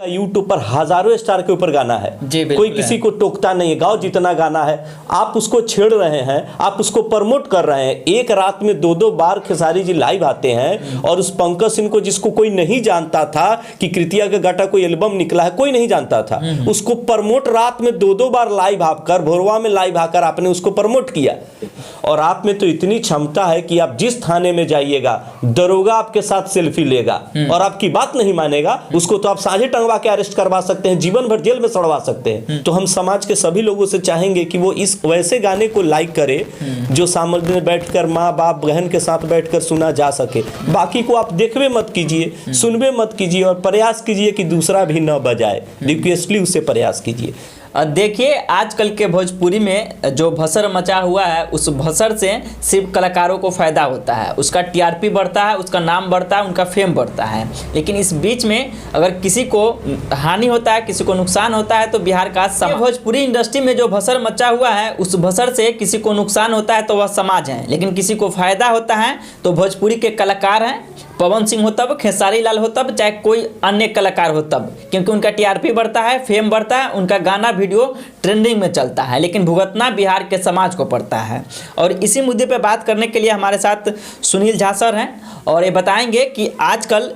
YouTube पर हजारों star के ऊपर गाना है, कोई किसी को टोकता नहीं है, गाओ जितना गाना है। आप उसको छेड़ रहे हैं, आप उसको प्रमोट कर रहे हैं। एक रात में दो दो बार खेसारी जी लाइव आते हैं और उस पंकज सिंह को, जिसको कोई नहीं जानता था कि कृतिया का गाटा कोई एल्बम निकला है, कोई नहीं जानता था, उसको प्रमोट रात में दो दो बार लाइव आकर, भोरवा में लाइव आकर आपने उसको प्रमोट किया। और आप में तो इतनी क्षमता है कि आप जिस थाने में जाइएगा दरोगा आपके साथ सेल्फी लेगा और आपकी बात नहीं मानेगा, उसको तो आप साझे टंगवा के अरेस्ट करवा सकते हैं, जीवन भर जेल में सड़वा सकते हैं। तो हम समाज के सभी लोगों से चाहेंगे कि वो इस वैसे गाने को लाइक करे जो सामने में बैठकर माँ बाप बहन के साथ बैठकर सुना जा सके। बाकी को आप देखवे मत कीजिए, सुनवे मत कीजिए और प्रयास कीजिए कि दूसरा भी न बजाए, रिक्वेस्टली उससे प्रयास कीजिए। देखिए आजकल के भोजपुरी में जो भसड़ मचा हुआ है, उस भसड़ से सिर्फ कलाकारों को फ़ायदा होता है, उसका टीआरपी बढ़ता है, उसका नाम बढ़ता है, उनका फेम बढ़ता है। लेकिन इस बीच में अगर किसी को हानि होता है, किसी को नुकसान होता है, तो बिहार का भोजपुरी इंडस्ट्री में जो भसड़ मचा हुआ है, उस भसड़ से किसी को नुकसान होता है तो वह समाज है, लेकिन किसी को फ़ायदा होता है तो भोजपुरी के कलाकार हैं, पवन सिंह हो तब, खेसारी लाल हो तब, चाहे कोई अन्य कलाकार हो तब, क्योंकि उनका टीआरपी बढ़ता है, फेम बढ़ता है, उनका गाना वीडियो ट्रेंडिंग में चलता है, लेकिन भुगतना बिहार के समाज को पड़ता है। और इसी मुद्दे पे बात करने के लिए हमारे साथ सुनील झा सर हैं और ये बताएंगे कि आजकल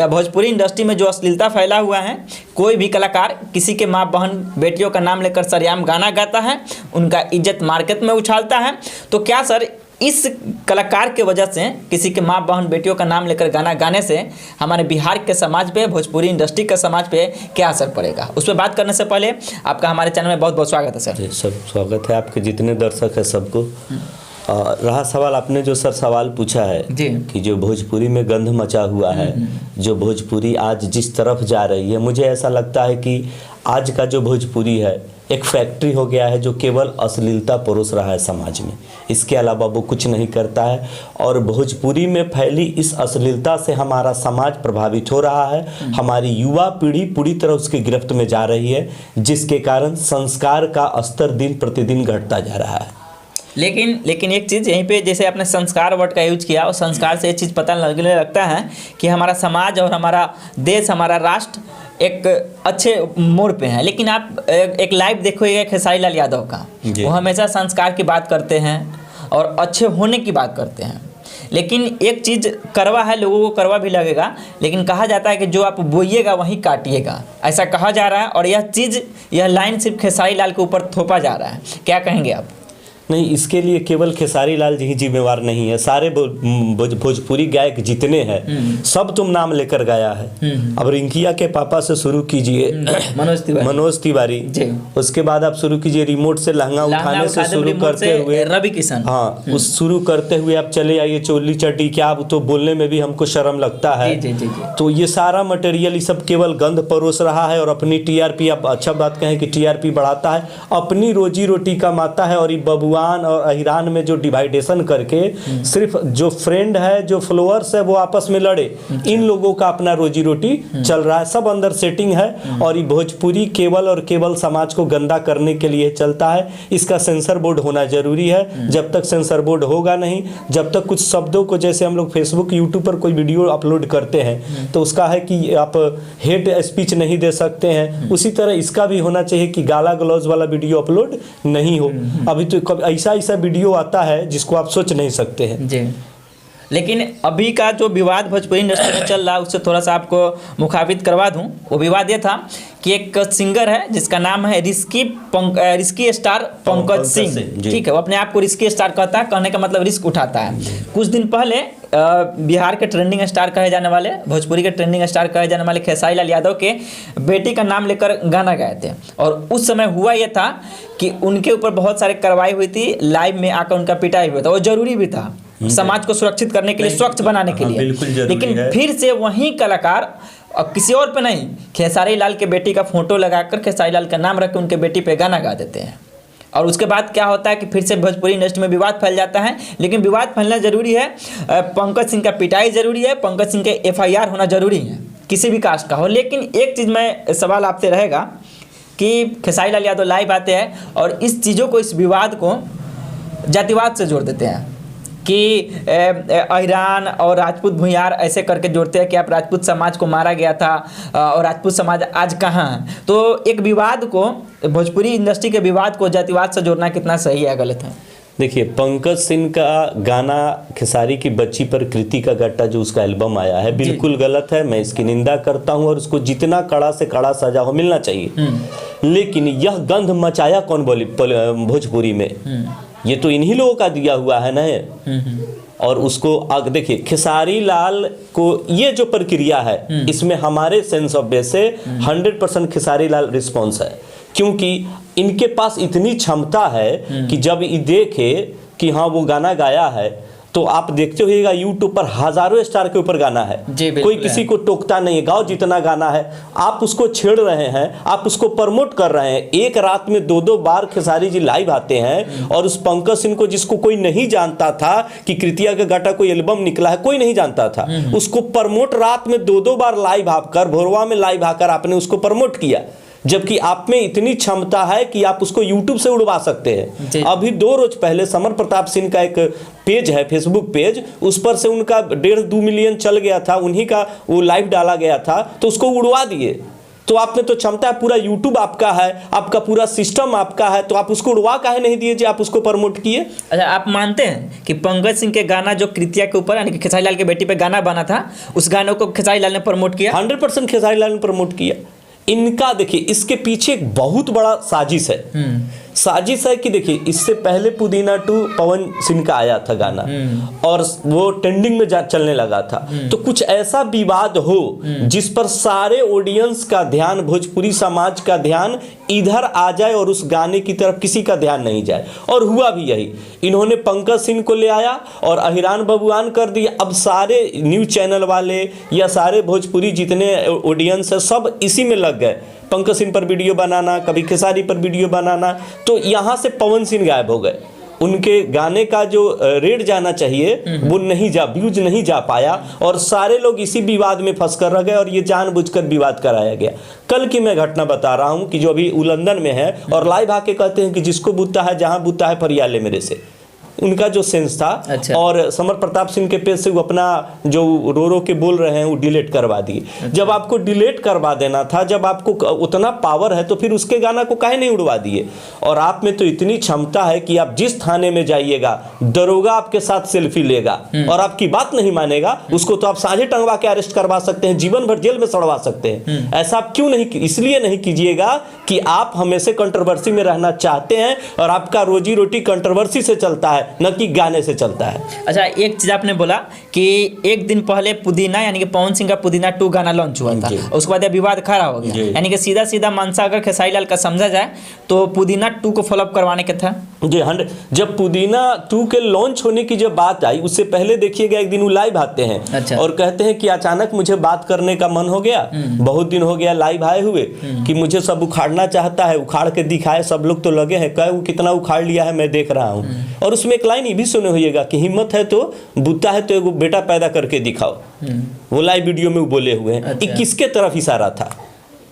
भोजपुरी इंडस्ट्री में जो अश्लीलता फैला हुआ है, कोई भी कलाकार किसी के माँ बहन बेटियों का नाम लेकर सरेआम गाना गाता है, उनका इज्जत मार्केट में उछालता है, तो क्या सर इस कलाकार के वजह से, किसी के माँ बहन बेटियों का नाम लेकर गाना गाने से हमारे बिहार के समाज पे, भोजपुरी इंडस्ट्री के समाज पे क्या असर पड़ेगा, उस पर बात करने से पहले आपका हमारे चैनल में बहुत बहुत स्वागत है सर। सब स्वागत है, आपके जितने दर्शक है सबको। रहा सवाल, आपने जो सर सवाल पूछा है कि जो भोजपुरी में गंध मचा हुआ है, जो भोजपुरी आज जिस तरफ जा रही है, मुझे ऐसा लगता है कि आज का जो भोजपुरी है एक फैक्ट्री हो गया है जो केवल अश्लीलता परोस रहा है समाज में, इसके अलावा वो कुछ नहीं करता है। और भोजपुरी में फैली इस अश्लीलता से हमारा समाज प्रभावित हो रहा है, हमारी युवा पीढ़ी पूरी तरह उसकी गिरफ्त में जा रही है, जिसके कारण संस्कार का स्तर दिन प्रतिदिन घटता जा रहा है। लेकिन एक चीज़ यहीं पे, जैसे आपने संस्कार वर्ड का यूज किया, और संस्कार से एक चीज़ पता लगने लगता है कि हमारा समाज और हमारा देश, हमारा राष्ट्र एक अच्छे मोड़ पे है। लेकिन आप एक लाइव देखोगे खेसारी लाल यादव का, वो हमेशा संस्कार की बात करते हैं और अच्छे होने की बात करते हैं। लेकिन एक चीज़ कड़वा है, लोगों को कड़वा भी लगेगा, लेकिन कहा जाता है कि जो आप बोइएगा वहीं काटिएगा, ऐसा कहा जा रहा है। और यह लाइन सिर्फ खेसारी लाल के ऊपर थोपा जा रहा है, क्या कहेंगे आप? नहीं, इसके लिए केवल खेसारी लाल जी ही जिम्मेवार नहीं है, सारे भोजपुरी गायक जितने हैं सब तुम नाम लेकर गाया है। अब रिंकिया के पापा से शुरू कीजिए, मनोज तिवारी, उसके बाद आप शुरू कीजिए रिमोट से लहंगा उठाने से शुरू करते हुए रवि किशन, हाँ उस शुरू करते हुए आप चले आइए चोली चटी, क्या आप तो बोलने में भी हमको शर्म लगता है। तो ये सारा मटेरियल, ये सब केवल गंध परोस रहा है और अपनी टीआरपी, आप अच्छा बात कहें कि टीआरपी बढ़ाता है, अपनी रोजी रोटी कमाता है। और ये बबुआन और अहिरान में जो डिवाइडेशन करके सिर्फ जो फ्रेंड है, जो फॉलोअर्स है, वो आपस में लड़े, इन लोगों का अपना रोजी रोटी चल रहा है, सब अंदर सेटिंग है। और ये भोजपुरी केवल और केवल समाज को गंदा करने के लिए चलता है। इसका सेंसर बोर्ड होना जरूरी है। जब तक सेंसर बोर्ड होगा नहीं, जब तक कुछ शब्दों को, जैसे हम लोग फेसबुक यूट्यूब पर कोई वीडियो अपलोड करते हैं तो उसका है कि आप हेट स्पीच नहीं दे सकते हैं, उसी तरह इसका भी होना चाहिए कि गाला गलौज वाला वीडियो अपलोड नहीं हो। अभी तो ऐसा वीडियो आता है जिसको आप सोच नहीं सकते हैं जी। लेकिन अभी का जो विवाद भोजपुरी इंडस्ट्री में चल रहा है, उससे थोड़ा सा आपको मुखाबित करवा दूं। वो विवाद ये था कि एक सिंगर है जिसका नाम है रिस्की स्टार पंकज सिंह, ठीक है, वो अपने आप को रिस्की स्टार कहता है, कहने का मतलब रिस्क उठाता है। कुछ दिन पहले बिहार के ट्रेंडिंग स्टार कहे जाने वाले, भोजपुरी के ट्रेंडिंग स्टार कहे जाने वाले खेसारी लाल यादव के बेटी का नाम लेकर गाना गाए थे। और उस समय हुआ यह था कि उनके ऊपर बहुत सारी कार्रवाई हुई थी, लाइव में आकर उनका पिटाई हुआ था। वो जरूरी भी था समाज को सुरक्षित करने के लिए, स्वच्छ बनाने के लिए। लेकिन फिर से वही कलाकार, अब किसी और पे नहीं, खेसारी लाल के बेटी का फोटो लगाकर खेसारी लाल का नाम रख के उनके बेटी पे गाना गा देते हैं। और उसके बाद क्या होता है कि फिर से भोजपुरी इंडस्ट्री में विवाद फैल जाता है। लेकिन विवाद फैलना जरूरी है, पंकज सिंह का पिटाई जरूरी है, पंकज सिंह के FIR होना जरूरी है, किसी भी कास्ट का हो। लेकिन एक चीज़ में सवाल आपसे रहेगा कि खेसारी लाल यादव लाइव आते हैं और इस चीज़ों को, इस विवाद को जातिवाद से जोड़ देते हैं। कि अहिरान और राजपूत भूमिहार ऐसे करके जोड़ते हैं कि आप राजपूत समाज को मारा गया था और राजपूत समाज आज कहाँ है। तो एक विवाद को, भोजपुरी इंडस्ट्री के विवाद को जातिवाद से जोड़ना कितना सही है, गलत है? देखिए, पंकज सिंह का गाना खेसारी की बच्ची पर कृति का गट्टा जो उसका एल्बम आया है बिल्कुल गलत है। मैं इसकी निंदा करता हूं और उसको जितना कड़ा से कड़ा सजा हो मिलना चाहिए। लेकिन यह गंध मचाया कौन बोली भोजपुरी में? ये तो इन्हीं लोगों का दिया हुआ है ना। और उसको देखिए, खेसारी लाल को ये जो प्रक्रिया है इसमें हमारे सेंस ऑफ बेस से 100% खेसारी लाल रिस्पॉन्स है, क्योंकि इनके पास इतनी क्षमता है कि जब ये देखे कि हाँ वो गाना गाया है, तो आप देखते होइएगा यूट्यूब पर हजारों स्टार के ऊपर गाना है, कोई किसी को टोकता नहीं है, गाओ जितना गाना है। आप उसको छेड़ रहे हैं, आप उसको प्रमोट कर रहे हैं। एक रात में 2-2 बार खेसारी जी लाइव आते हैं और उस पंकज सिंह को, जिसको कोई नहीं जानता था कि कृतिया का गाटा कोई एल्बम निकला है, कोई नहीं जानता था, उसको प्रमोट रात में 2-2 बार लाइव आकर, भोरवा में लाइव आकर आपने उसको प्रमोट किया। जबकि आप में इतनी क्षमता है कि आप उसको YouTube से उड़वा सकते हैं। अभी 2 रोज पहले समर प्रताप सिंह का एक पेज है, फेसबुक पेज, उस पर से उनका 1.5-2 मिलियन चल गया था, उन्हीं का वो लाइव डाला गया था, तो उसको उड़वा दिए। तो आप में तो क्षमता है, पूरा YouTube आपका है, आपका पूरा सिस्टम आपका है, तो आप उसको उड़वा काहे नहीं दिए जी आप उसको प्रमोट किए? अच्छा, आप मानते हैं कि पंकज सिंह के गाना जो कृतिया के ऊपर यानी कि खेसारी लाल के बेटी पे गाना बना था, उस गाने को खेसारी लाल ने प्रमोट किया? 100% खेसारी लाल ने प्रमोट किया। इनका देखिए, इसके पीछे एक बहुत बड़ा साजिश है। साजिश है कि देखिए, इससे पहले पुदीना 2 पवन सिंह का आया था गाना और वो ट्रेंडिंग में चलने लगा था। तो कुछ ऐसा विवाद हो जिस पर सारे ऑडियंस का ध्यान, भोजपुरी समाज का ध्यान इधर आ जाए और उस गाने की तरफ किसी का ध्यान नहीं जाए। और हुआ भी यही, इन्होंने पंकज सिंह को ले आया और अहिरान बबुआन कर दिया। अब सारे न्यूज चैनल वाले या सारे भोजपुरी जितने ऑडियंस है सब इसी में लग गए, पंकज सिंह पर वीडियो बनाना, कभी खेसारी पर वीडियो बनाना। तो यहाँ से पवन सिंह गायब हो गए, उनके गाने का जो रेट जाना चाहिए वो नहीं जा, व्यूज नहीं जा पाया और सारे लोग इसी विवाद में फंस कर रह गए और ये जानबूझकर विवाद कराया गया। कल की मैं घटना बता रहा हूँ कि जो अभी उल्लंघन में है और लाइव आके कहते हैं कि जिसको बूता है, जहाँ बूता है फरिया ले मेरे से, उनका जो सेंस था। अच्छा। और समर प्रताप सिंह के पेज से वो अपना जो रो के बोल रहे हैं वो डिलीट करवा दिए। अच्छा। जब आपको डिलीट करवा देना था, जब आपको उतना पावर है, तो फिर उसके गाना को काहे नहीं उड़वा दिए? और आप में तो इतनी क्षमता है कि आप जिस थाने में जाइएगा दरोगा आपके साथ सेल्फी लेगा और आपकी बात नहीं मानेगा, उसको तो आप साझे टंगवा के अरेस्ट करवा सकते हैं, जीवन भर जेल में सड़वा सकते हैं। ऐसा आप क्यों नहीं, इसलिए नहीं कीजिएगा कि आप हमेशा कंट्रोवर्सी में रहना चाहते हैं और आपका रोजी रोटी कंट्रोवर्सी से चलता है, न कि गाने से चलता है। अच्छा, एक चीज आपने बोला कि एक दिन पहले पुदीना यानी कि पवन सिंह का पुदीना 2 गाना लॉन्च हुआ था, उसके बाद विवाद खड़ा हो गया। यानी कि सीधा सीधा मनसा अगर खेसारी लाल का समझा जाए तो पुदीना 2 को फॉलोअप करवाने का था जी। 100 जब पुदीना 2 के लॉन्च होने की जब बात आई, उससे पहले देखिएगा एक दिन वो लाइव आते हैं। अच्छा। और कहते हैं कि अचानक मुझे बात करने का मन हो गया, बहुत दिन हो गया लाइव आए हुए, कि मुझे सब उखाड़ना चाहता है, उखाड़ के दिखाए, सब लोग तो लगे हैं, कहे वो कितना उखाड़ लिया है मैं देख रहा हूँ। और उसमें एक लाइन ये भी सुने होइएगा कि हिम्मत है तो बूता है तो एगो बेटा पैदा करके दिखाओ। वो लाइव वीडियो में वो बोले हुए हैं। अच्छा। ये किसके तरफ इशारा था?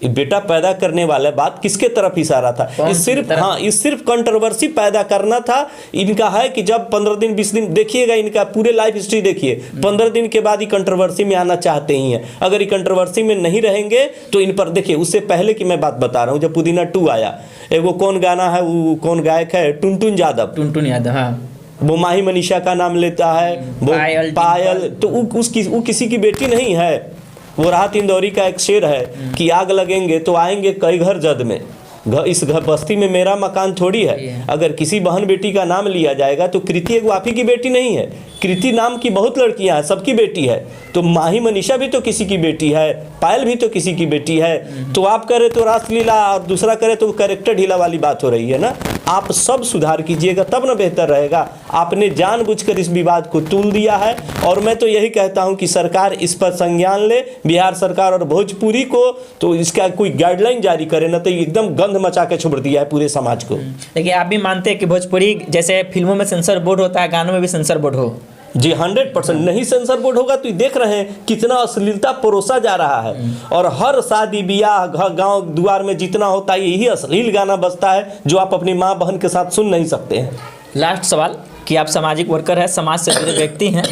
ये बेटा पैदा करने वाला बात किसके तरफ इशारा था? ये सिर्फ कंट्रोवर्सी पैदा करना था। इनका है कि जब 15 दिन 20 दिन देखिएगा, इनका पूरे लाइफ हिस्ट्री देखिए, 15 दिन के बाद ही कंट्रोवर्सी में आना चाहते ही हैं। अगर ये कंट्रोवर्सी में नहीं रहेंगे तो इन पर देखिए, उससे पहले की मैं बात बता रहा हूँ, जब पुदीना 2 आया, एगो कौन गाना है, वो कौन गायक है, टुनटुन यादव, हाँ, वो माही मनीषा का नाम लेता है, वो पायल, तो वो किसी की बेटी नहीं है। वो राहत इंदौरी का एक शेर है कि आग लगेंगे तो आएंगे कई घर जद में, इस घर बस्ती में मेरा मकान थोड़ी है। अगर किसी बहन बेटी का नाम लिया जाएगा तो कृति एक आप ही की बेटी नहीं है, कृति नाम की बहुत लड़कियां हैं, सबकी बेटी है। तो माही मनीषा भी तो किसी की बेटी है, पायल भी तो किसी की बेटी है। तो आप करे तो रासलीला और दूसरा करे तो कैरेक्टर ढीला वाली बात हो रही है ना। आप सब सुधार कीजिएगा तब ना बेहतर रहेगा। आपने जानबूझकर इस विवाद को तूल दिया है और मैं तो यही कहता हूं कि सरकार इस पर संज्ञान ले, बिहार सरकार और भोजपुरी को तो इसका कोई गाइडलाइन जारी करे, ना तो एकदम गंध मचा के छोड़ दिया है पूरे समाज को। देखिए, आप भी मानते हैं कि भोजपुरी जैसे फिल्मों में सेंसर बोर्ड होता है, गानों में भी सेंसर बोर्ड हो? जी 100%। नहीं सेंसर बोर्ड होगा तो देख रहे हैं कितना अश्लीलता परोसा जा रहा है और हर शादी ब्याह गांव द्वार में जितना होता है यही अश्लील गाना बजता है जो आप अपनी माँ बहन के साथ सुन नहीं सकते हैं। लास्ट सवाल कि आप सामाजिक वर्कर हैं, समाज से जुड़े व्यक्ति हैं,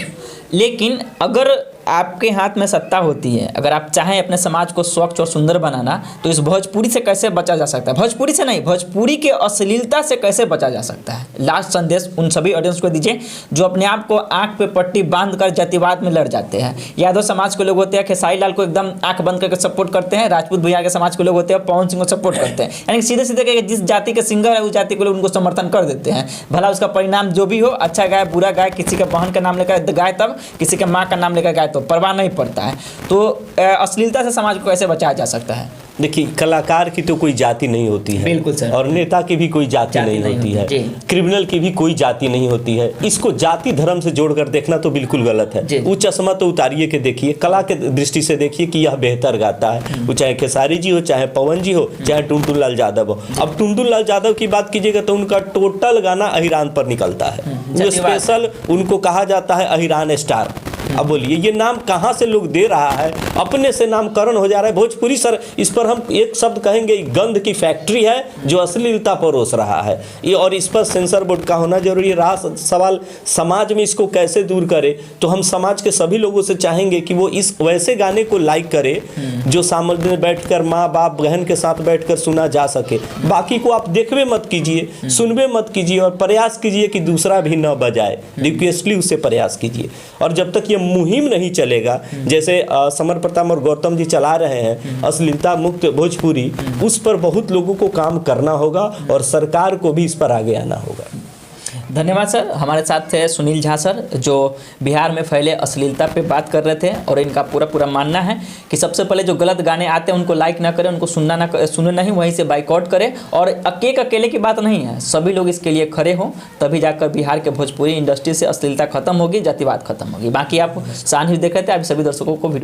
लेकिन अगर आपके हाथ में सत्ता होती है, अगर आप चाहें अपने समाज को स्वच्छ और सुंदर बनाना, तो इस भोजपुरी से कैसे बचा जा सकता है? भोजपुरी से नहीं, भोजपुरी के अश्लीलता से कैसे बचा जा सकता है? लास्ट संदेश उन सभी ऑडियंस को दीजिए जो अपने आप को आंख पे पट्टी बांधकर जातिवाद में लड़ जाते हैं। यादव समाज के लोग होते हैं खेसारी लाल को एकदम आंख बंद करके सपोर्ट करते हैं, राजपूत भैया के समाज के लोग होते हैं पवन सिंह को सपोर्ट करते हैं, यानी सीधे सीधे जिस जाति के सिंगर है उस जाति के लोग उनको समर्थन कर देते हैं। भला उसका परिणाम जो भी हो, अच्छा गाय बुरा गाय, किसी के बहन का नाम लेकर गाय तब, किसी के माँ का नाम लेकर गाय तो परवाह नहीं पड़ता है। तो अश्लीलता से समाज को कैसे बचाया जा सकता है? देखिए, कलाकार की तो कोई जाति नहीं होती है, बिल्कुल सर, और नेता की भी कोई जाति नहीं होती है, क्रिमिनल की भी कोई जाति नहीं होती है। इसको जाति धर्म से जोड़कर देखना तो बिल्कुल गलत है। वो चश्मा तो उतारिए के देखिए, कला के दृष्टि से देखिए कि यह बेहतर गाता है, वो चाहे खेसारी जी हो, चाहे पवन जी हो, चाहे टुनटुन लाल यादव हो। अब टुनटुन लाल यादव की बात कीजिएगा तो उनका टोटल गाना अहिरान पर निकलता है, वो स्पेशल उनको कहा जाता है अहिरान स्टार। अब बोलिए ये नाम कहाँ से लोग दे रहा है? अपने से नामकरण हो जा रहा है भोजपुरी। सर इस पर हम एक शब्द कहेंगे, गंध की फैक्ट्री है जो अश्लीलता परोस रहा है ये, और इस पर सेंसर बोर्ड का होना जरूरी रहा। सवाल समाज में इसको कैसे दूर करे, तो हम समाज के सभी लोगों से चाहेंगे कि वो इस वैसे गाने को लाइक करे जो सामने में बैठकर माँ बाप बहन के साथ बैठकर सुना जा सके। बाकी को आप देखबे मत कीजिए, सुनबे मत कीजिए, और प्रयास कीजिए कि दूसरा भी न बजाए, रिक्वेस्टली उससे प्रयास कीजिए। और जब तक ये मुहिम नहीं चलेगा, जैसे समर प्रताप और गौतम जी चला रहे हैं अश्लीलता मुक्त भोजपुरी, उस पर बहुत लोगों को काम करना होगा और सरकार को भी इस पर आगे आना होगा। धन्यवाद सर। हमारे साथ थे सुनील झा सर, जो बिहार में फैले अश्लीलता पे बात कर रहे थे, और इनका पूरा मानना है कि सबसे पहले जो गलत गाने आते हैं उनको लाइक ना करें, उनको सुने नहीं, वहीं से बाइकआउट करें। और अकेले की बात नहीं है, सभी लोग इसके लिए खड़े हों, तभी जाकर बिहार के भोजपुरी इंडस्ट्री से अश्लीलता खत्म होगी, जातिवाद खत्म होगी। बाकी आप शान ही देख रहे थे, आप सभी दर्शकों को वीडियो